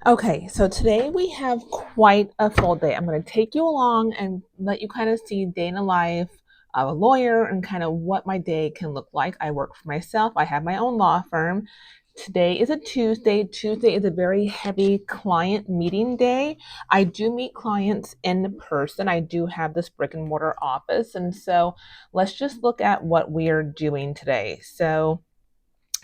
Okay, so today we have quite a full day. I'm going to take you along and let you kind of see day in the life of a lawyer and kind of what my day can look like. I work for myself, I have my own law firm. Today is a Tuesday. Tuesday is a very heavy client meeting day. I do meet clients in person. I do have this brick and mortar office. And so let's just look at what we're doing today.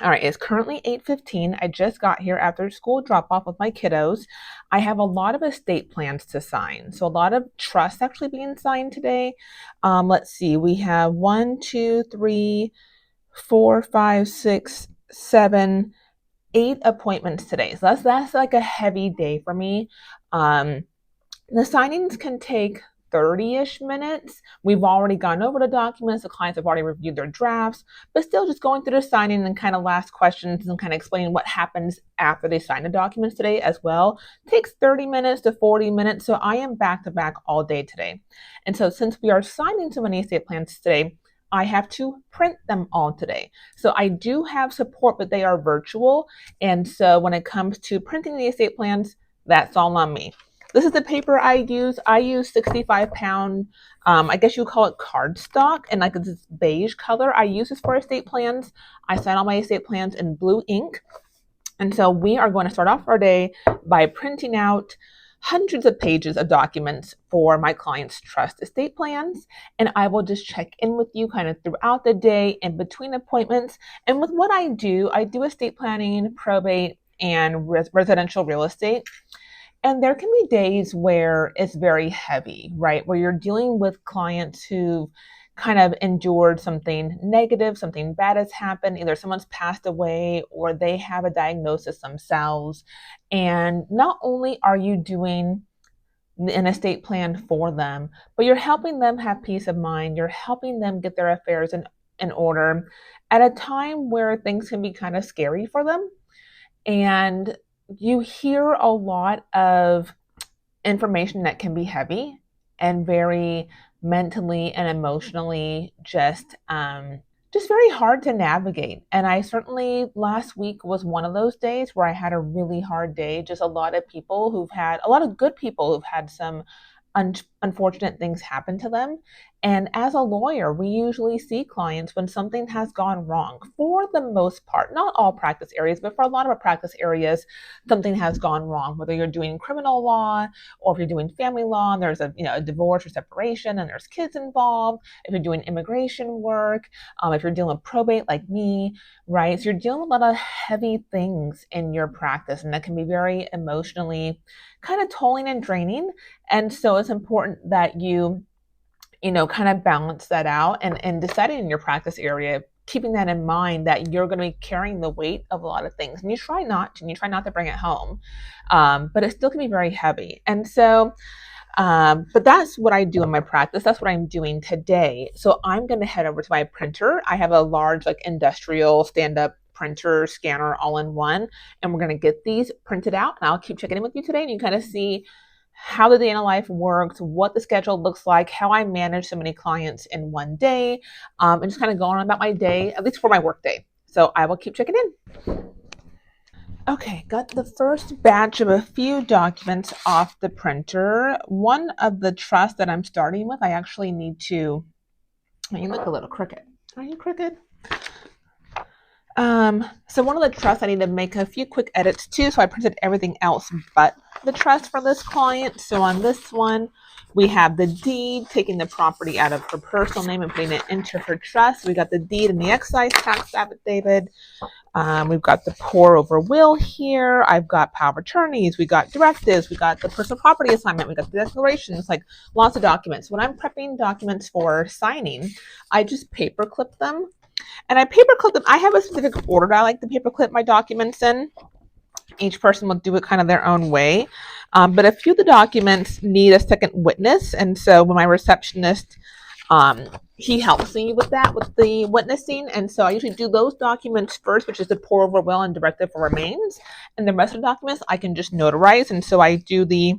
All right, it's currently 8:15. I just got here after school drop off with my kiddos. I have a lot of estate plans to sign. So a lot of trusts actually being signed today. Let's see, we have one, two, three, four, five, six, seven, 8 appointments today. So that's like a heavy day for me. Um, the signings can take 30-ish minutes. We've already gone over the documents. The clients have already reviewed their drafts, but still just going through the signing and kind of last questions and kind of explaining what happens after they sign the documents today as well. Takes 30 minutes to 40 minutes. So I am back to back all day today. And so since we are signing so many estate plans today, I have to print them all today. So I do have support, but they are virtual. And so when it comes to printing the estate plans, that's all on me. This is the paper I use. I use 65 pound, I guess you call it cardstock, and like this beige color. I use this for estate plans. I sign all my estate plans in blue ink. And so we are going to start off our day by printing out hundreds of pages of documents for my clients' trust estate plans. And I will just check in with you kind of throughout the day and between appointments. And with what I do estate planning, probate, and residential real estate. And there can be days where it's very heavy, right? Where you're dealing with clients who kind of endured something negative, something bad has happened. Either someone's passed away or they have a diagnosis themselves. And not only are you doing an estate plan for them, but you're helping them have peace of mind. You're helping them get their affairs in order at a time where things can be kind of scary for them. And you hear a lot of information that can be heavy and very mentally and emotionally just very hard to navigate. And I certainly last week was one of those days where I had a really hard day. Just a lot of people who've had a lot of good people who've had some unfortunate things happen to them. And as a lawyer, we usually see clients when something has gone wrong. For the most part, not all practice areas, but for a lot of our practice areas, something has gone wrong. Whether you're doing criminal law or if you're doing family law, and there's a divorce or separation, and there's kids involved. If you're doing immigration work, if you're dealing with probate like me, right? So you're dealing with a lot of heavy things in your practice, and that can be very emotionally kind of tolling and draining. And so it's important that you kind of balance that out and deciding in your practice area, keeping that in mind that you're going to be carrying the weight of a lot of things. And you try not to, bring it home. But it still can be very heavy. And so, but that's what I do in my practice. That's what I'm doing today. So I'm going to head over to my printer. I have a large, like industrial stand-up printer scanner all in one, and we're going to get these printed out, and I'll keep checking in with you today, and you kind of see how the day in a life works, what the schedule looks like, how I manage so many clients in one day, and just kind of going on about my day, at least for my work day. So I will keep checking in. Okay, got the first batch of a few documents off the printer. One of the trusts that I'm starting with, I actually need to. You look a little crooked. Are you crooked? So one of the trusts I need to make a few quick edits to, so I printed everything else but the trust for this client. So on this one, we have the deed, taking the property out of her personal name and putting it into her trust. We got the deed and the excise tax affidavit. We've got the pour over will here. I've got power of attorneys. We got directives. We got the personal property assignment. We got the declarations, like lots of documents. When I'm prepping documents for signing, I just paperclip them. And I paperclip them. I have a specific order that I like to paperclip my documents in. Each person will do it kind of their own way. But a few of the documents need a second witness. And so when my receptionist, he helps me with that, with the witnessing. And so I usually do those documents first, which is the pour over will and directive for remains. And the rest of the documents I can just notarize. And so I do the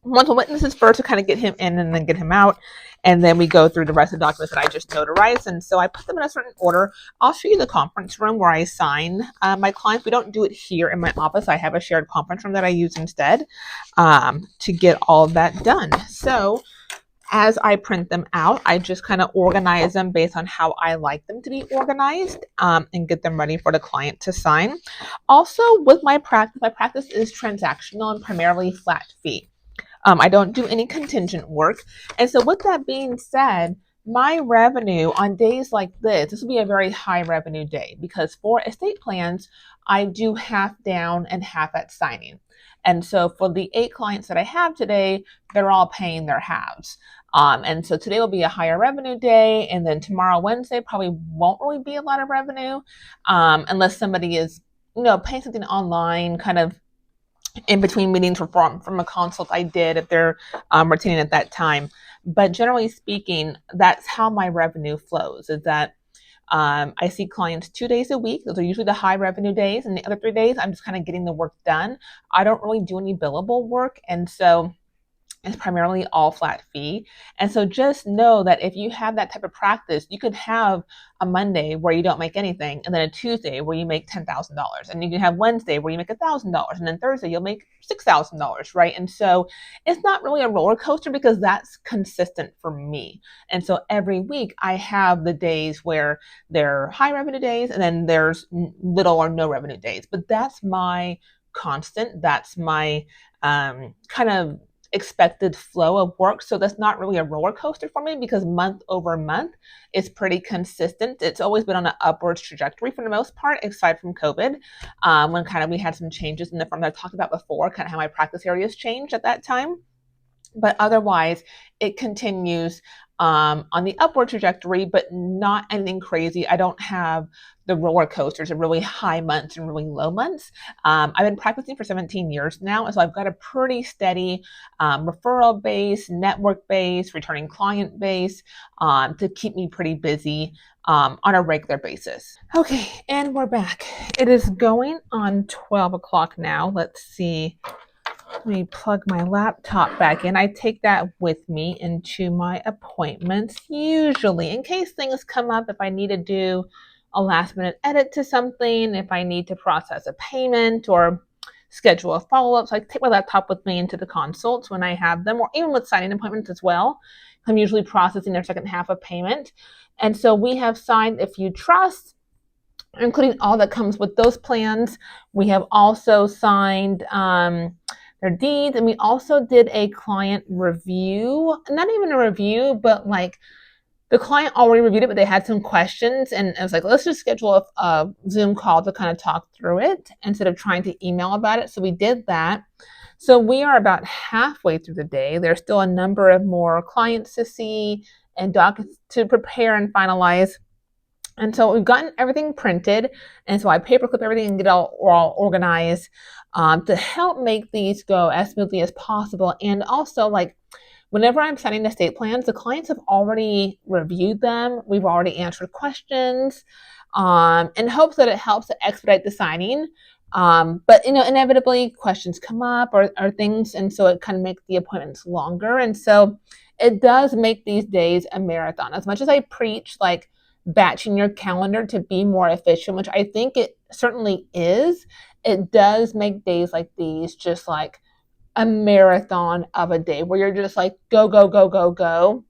multiple witnesses first to kind of get him in and then get him out. And then we go through the rest of the documents that I just notarized. And so I put them in a certain order. I'll show you the conference room where I sign my clients. We don't do it here in my office. I have a shared conference room that I use instead to get all of that done. So as I print them out, I just kind of organize them based on how I like them to be organized and get them ready for the client to sign. Also, with my practice is transactional and primarily flat fee. I don't do any contingent work. And so, with that being said, my revenue on days like this will be a very high revenue day because for estate plans, I do half down and half at signing. And so, for the 8 clients that I have today, they're all paying their halves. And so today will be a higher revenue day, and then tomorrow, Wednesday, probably won't really be a lot of revenue unless somebody is, paying something online, kind of in between meetings from a consult I did if they're retaining at that time. But generally speaking, that's how my revenue flows, is that I see clients 2 days a week. Those are usually the high revenue days. And the other 3 days, I'm just kind of getting the work done. I don't really do any billable work. And so it's primarily all flat fee. And so just know that if you have that type of practice, you could have a Monday where you don't make anything, and then a Tuesday where you make $10,000. And you can have Wednesday where you make $1,000, and then Thursday you'll make $6,000, right? And so it's not really a roller coaster because that's consistent for me. And so every week I have the days where they're high revenue days, and then there's little or no revenue days. But that's my constant. That's my kind of expected flow of work. So that's not really a roller coaster for me because month over month is pretty consistent. It's always been on an upwards trajectory for the most part, aside from COVID, when kind of we had some changes in the firm that I talked about before, kind of how my practice areas changed at that time. But otherwise, it continues on the upward trajectory, but not anything crazy. I don't have the roller coasters of really high months and really low months. I've been practicing for 17 years now, and so I've got a pretty steady referral base, network base, returning client base to keep me pretty busy on a regular basis. Okay, and we're back. It is going on 12 o'clock now. Let's see. Let me plug my laptop back in. I take that with me into my appointments, usually in case things come up, if I need to do a last minute edit to something, if I need to process a payment or schedule a follow-up. So I take my laptop with me into the consults when I have them, or even with signing appointments as well. I'm usually processing their second half of payment. And so we have signed a few trusts, including all that comes with those plans. We have also signed their deeds, and we also did a client review. Not even a review, but like the client already reviewed it, but they had some questions, and I was like, let's just schedule a Zoom call to kind of talk through it instead of trying to email about it. So we did that. So we are about halfway through the day. There's still a number of more clients to see and docs to prepare and finalize. And so we've gotten everything printed. And so I paperclip everything and get it all organized to help make these go as smoothly as possible. And also, like, whenever I'm signing estate plans, the clients have already reviewed them. We've already answered questions in hopes that it helps to expedite the signing. But, inevitably questions come up or things. And so it kind of makes the appointments longer. And so it does make these days a marathon. As much as I preach, like, batching your calendar to be more efficient, which I think it certainly is, it does make days like these just like a marathon of a day where you're just like, go, go, go, go, go.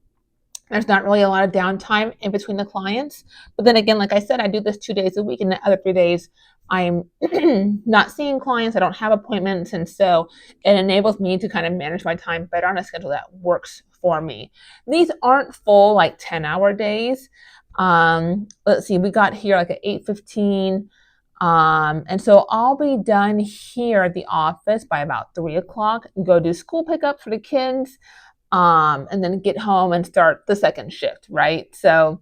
There's not really a lot of downtime in between the clients. But then again, like I said, I do this 2 days a week, and the other 3 days I'm not seeing clients. I don't have appointments. And so it enables me to kind of manage my time better on a schedule that works for me. These aren't full, like 10-hour days. Let's see, we got here like at 8:15. And so I'll be done here at the office by about 3 o'clock and go do school pickup for the kids. And then get home and start the second shift, right? So,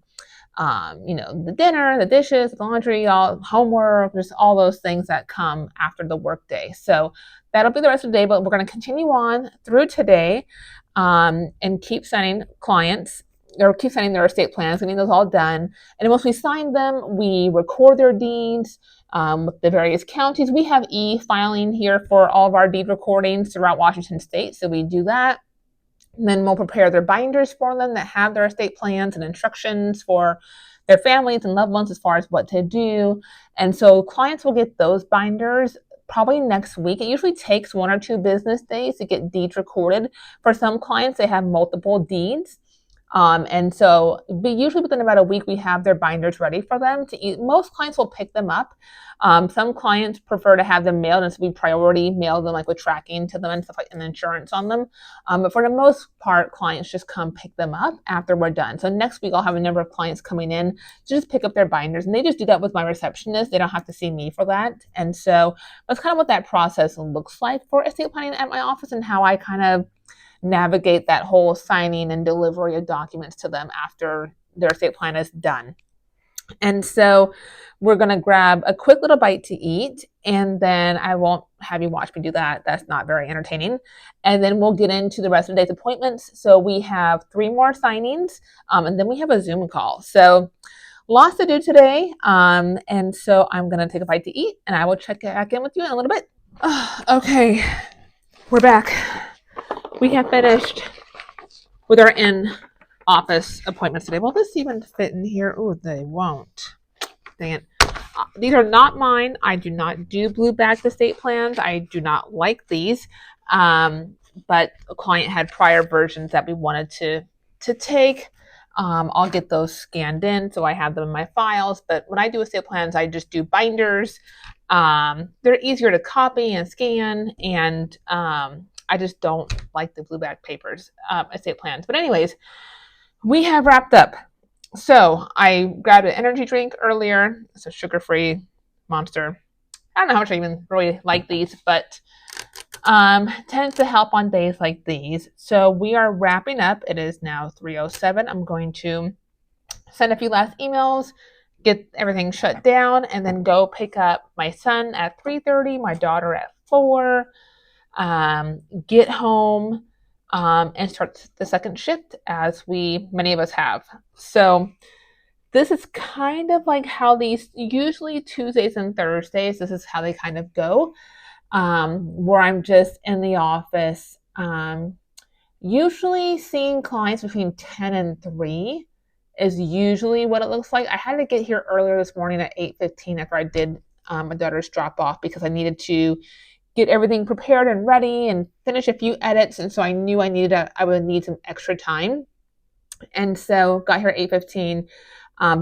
the dinner, the dishes, the laundry, all homework, just all those things that come after the workday. So that'll be the rest of the day, but we're going to continue on through today and keep sending clients or keep signing their estate plans, getting those all done. And then once we sign them, we record their deeds with the various counties. We have e-filing here for all of our deed recordings throughout Washington State, so we do that. And then we'll prepare their binders for them that have their estate plans and instructions for their families and loved ones as far as what to do. And so clients will get those binders probably next week. It usually takes 1 or 2 business days to get deeds recorded. For some clients, they have multiple deeds. And so usually within about a week, we have their binders ready for them to eat. Most clients will pick them up. Some clients prefer to have them mailed, and so we priority mail them, like with tracking to them and stuff like, and insurance on them. But for the most part, clients just come pick them up after we're done. So next week, I'll have a number of clients coming in to just pick up their binders, and they just do that with my receptionist. They don't have to see me for that. And so that's kind of what that process looks like for estate planning at my office, and how I kind of navigate that whole signing and delivery of documents to them after their estate plan is done. And so we're going to grab a quick little bite to eat, and then I won't have you watch me do that. That's not very entertaining. And then we'll get into the rest of the day's appointments. So we have 3 more signings, and then we have a Zoom call. So lots to do today. And so I'm going to take a bite to eat, and I will check back in with you in a little bit. Okay, we're back. We have finished with our in-office appointments today. Will this even fit in here? Oh, they won't. Dang it. These are not mine. I do not do blue bagged estate plans. I do not like these. But a client had prior versions that we wanted to take. I'll get those scanned in, so I have them in my files. But when I do estate plans, I just do binders. They're easier to copy and scan, and I just don't like the blue bag papers, estate plans. But anyways, we have wrapped up. So I grabbed an energy drink earlier. It's a sugar-free Monster. I don't know how much I even really like these, but tends to help on days like these. So we are wrapping up. It is now 3:07. I'm going to send a few last emails, get everything shut down, and then go pick up my son at 3:30, my daughter at 4. Get home, and start the second shift, as many of us have. So this is kind of like how these, usually Tuesdays and Thursdays, this is how they kind of go, where I'm just in the office, usually seeing clients between 10 and 3 is usually what it looks like. I had to get here earlier this morning at 8:15 after I did my daughter's drop off, because I needed to get everything prepared and ready and finish a few edits. And so I knew I would need some extra time. And so got here at 8:15.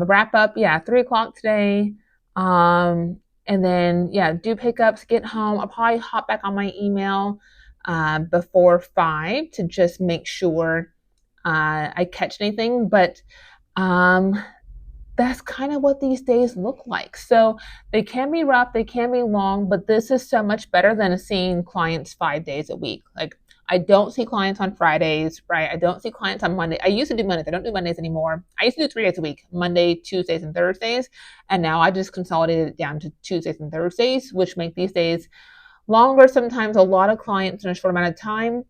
Wrap up, 3 o'clock today. And then, do pickups, get home. I'll probably hop back on my email before 5 to just make sure I catch anything. But that's kind of what these days look like. So they can be rough, they can be long, but this is so much better than seeing clients 5 days a week. Like, I don't see clients on Fridays, right? I don't see clients on Monday. I used to do Mondays. I don't do Mondays anymore. I used to do 3 days a week, Monday, Tuesdays, and Thursdays. And now I just consolidated it down to Tuesdays and Thursdays, which make these days longer. Sometimes a lot of clients in a short amount of time,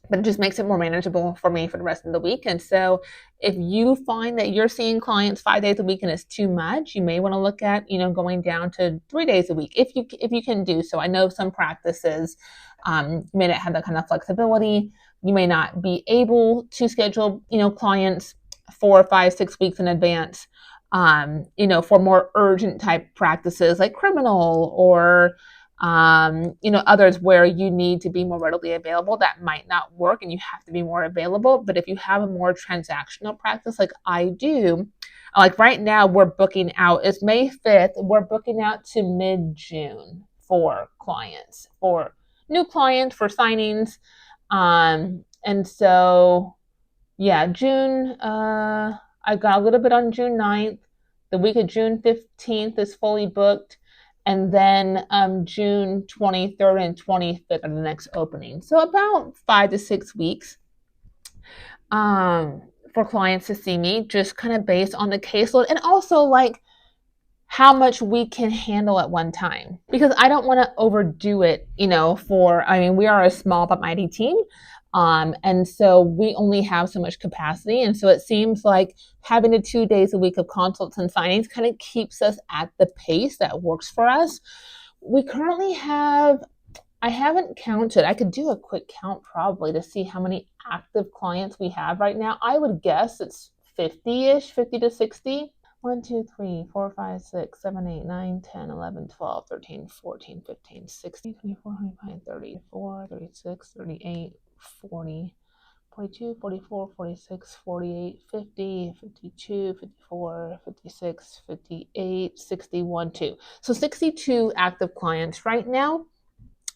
but it just makes it more manageable for me for the rest of the week. And so if you find that you're seeing clients 5 days a week and it's too much, you may want to look at, going down to 3 days a week if you can do so. I know some practices may not have that kind of flexibility. You may not be able to schedule, clients 4, 5, 6 weeks in advance, for more urgent type practices like criminal or others where you need to be more readily available. That might not work and you have to be more available. But if you have a more transactional practice like I do, like right now we're booking out, it's May 5th, we're booking out to mid-June for clients, for new clients, for signings. And so, June, I got a little bit on June 9th. The week of June 15th is fully booked. And then June 23rd and 25th are the next opening. So about 5 to 6 weeks for clients to see me, just kind of based on the caseload and also like how much we can handle at one time. Because I don't want to overdo it, we are a small but mighty team. And so we only have so much capacity. And so it seems like having the 2 days a week of consults and signings kind of keeps us at the pace that works for us. We currently have, I haven't counted. I could do a quick count probably to see how many active clients we have right now. I would guess it's 50-ish, 50 to 60. 1, 2, 3, 4, 5, 6, 7, 8, 9, 10, 11, 12, 13, 14, 15, 16, 24, 25, 34, 36, 38, 40, 42, 44, 46, 48, 50, 52, 54, 56, 58, 61, 2. So 62 active clients right now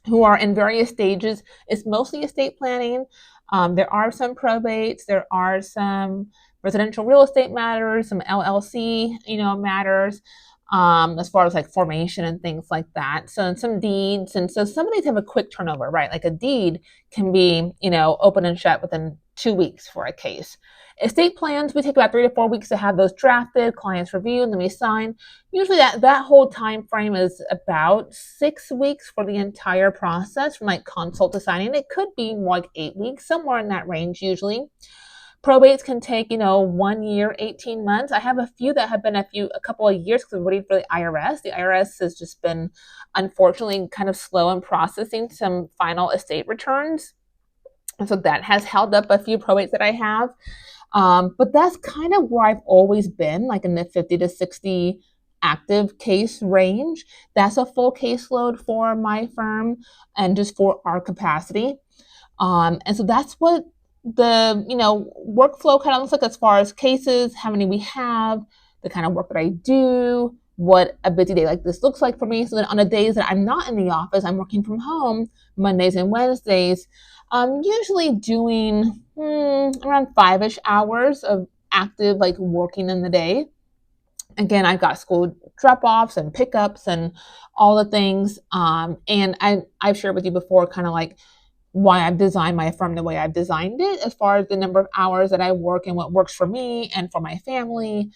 who are in various stages. It's mostly estate planning. There are some probates. There are some residential real estate matters, some LLC, matters, as far as like formation and things like that. So some deeds, and so some of these have a quick turnover, right? Like a deed can be, open and shut within 2 weeks for a case. Estate plans, we take about 3 to 4 weeks to have those drafted, clients review, and then we sign. Usually that whole time frame is about 6 weeks for the entire process, from like consult to signing. It could be more like 8 weeks, somewhere in that range usually. Probates can take, 1 year, 18 months. I have a few that have been a couple of years because we're waiting for the IRS. The IRS has just been, unfortunately, kind of slow in processing some final estate returns. And so that has held up a few probates that I have. But that's kind of where I've always been, like in the 50 to 60 active case range. That's a full caseload for my firm and just for our capacity. And so that's what the workflow kind of looks like as far as cases, how many we have, the kind of work that I do, what a busy day like this looks like for me. So then on the days that I'm not in the office, I'm working from home, Mondays and Wednesdays, I'm usually doing around 5-ish hours of active like working in the day. Again, I've got school drop-offs and pickups and all the things. And I've shared with you before kind of like why I've designed my firm the way I've designed it, as far as the number of hours that I work and what works for me and for my family.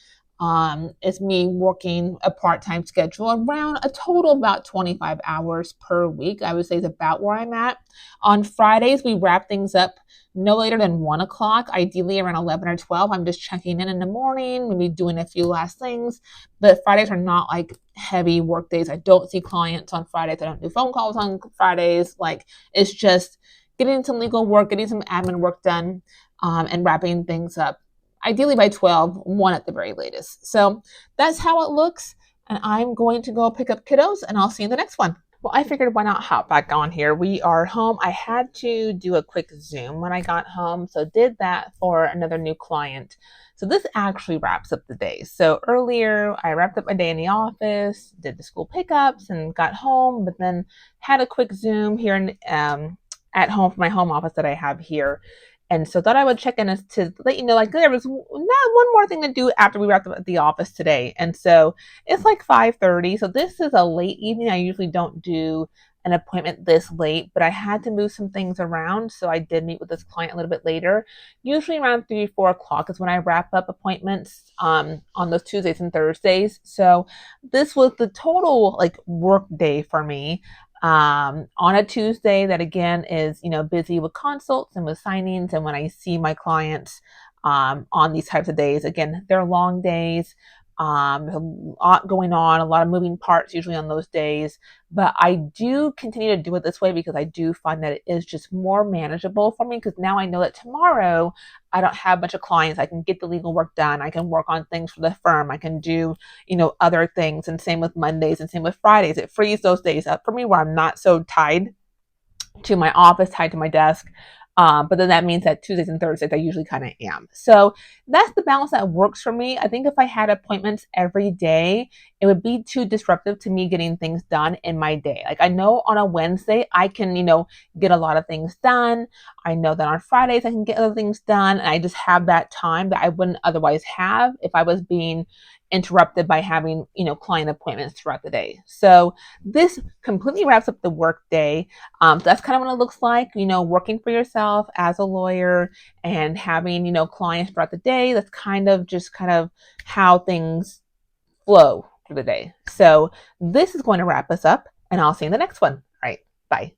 It's me working a part-time schedule around a total of about 25 hours per week. I would say is about where I'm at. On Fridays, we wrap things up no later than 1 o'clock, ideally around 11 or 12. I'm just checking in the morning, maybe doing a few last things. But Fridays are not like heavy work days. I don't see clients on Fridays. I don't do phone calls on Fridays. Like, it's just getting some legal work, getting some admin work done, and wrapping things up. Ideally by 12, 1 at the very latest. So that's how it looks. And I'm going to go pick up kiddos, and I'll see you in the next one. Well, I figured why not hop back on here. We are home. I had to do a quick Zoom when I got home, so did that for another new client. So this actually wraps up the day. So earlier, I wrapped up my day in the office, did the school pickups, and got home, but then had a quick Zoom here at home for my home office that I have here. And so thought I would check in as to let you know, like, there was not one more thing to do after we wrapped up at the office today. And so it's like 5:30. So this is a late evening. I usually don't do an appointment this late, but I had to move some things around. So I did meet with this client a little bit later. Usually around 3, 4 o'clock is when I wrap up appointments on those Tuesdays and Thursdays. So this was the total like work day for me, on a Tuesday that again is, busy with consults and with signings. And when I see my clients, on these types of days, again, they're long days. There's a lot going on, a lot of moving parts usually on those days. But I do continue to do it this way because I do find that it is just more manageable for me, because now I know that tomorrow I don't have a bunch of clients. I can get the legal work done. I can work on things for the firm. I can do, other things. And same with Mondays and same with Fridays. It frees those days up for me where I'm not so tied to my office, tied to my desk. But then that means that Tuesdays and Thursdays, I usually kind of am. So that's the balance that works for me. I think if I had appointments every day, it would be too disruptive to me getting things done in my day. Like, I know on a Wednesday, I can, get a lot of things done. I know that on Fridays, I can get other things done. And I just have that time that I wouldn't otherwise have if I was being interrupted by having, client appointments throughout the day. So this completely wraps up the work day. So that's kind of what it looks like, working for yourself as a lawyer and having, clients throughout the day. That's kind of how things flow through the day. So this is going to wrap us up, and I'll see you in the next one. All right. Bye.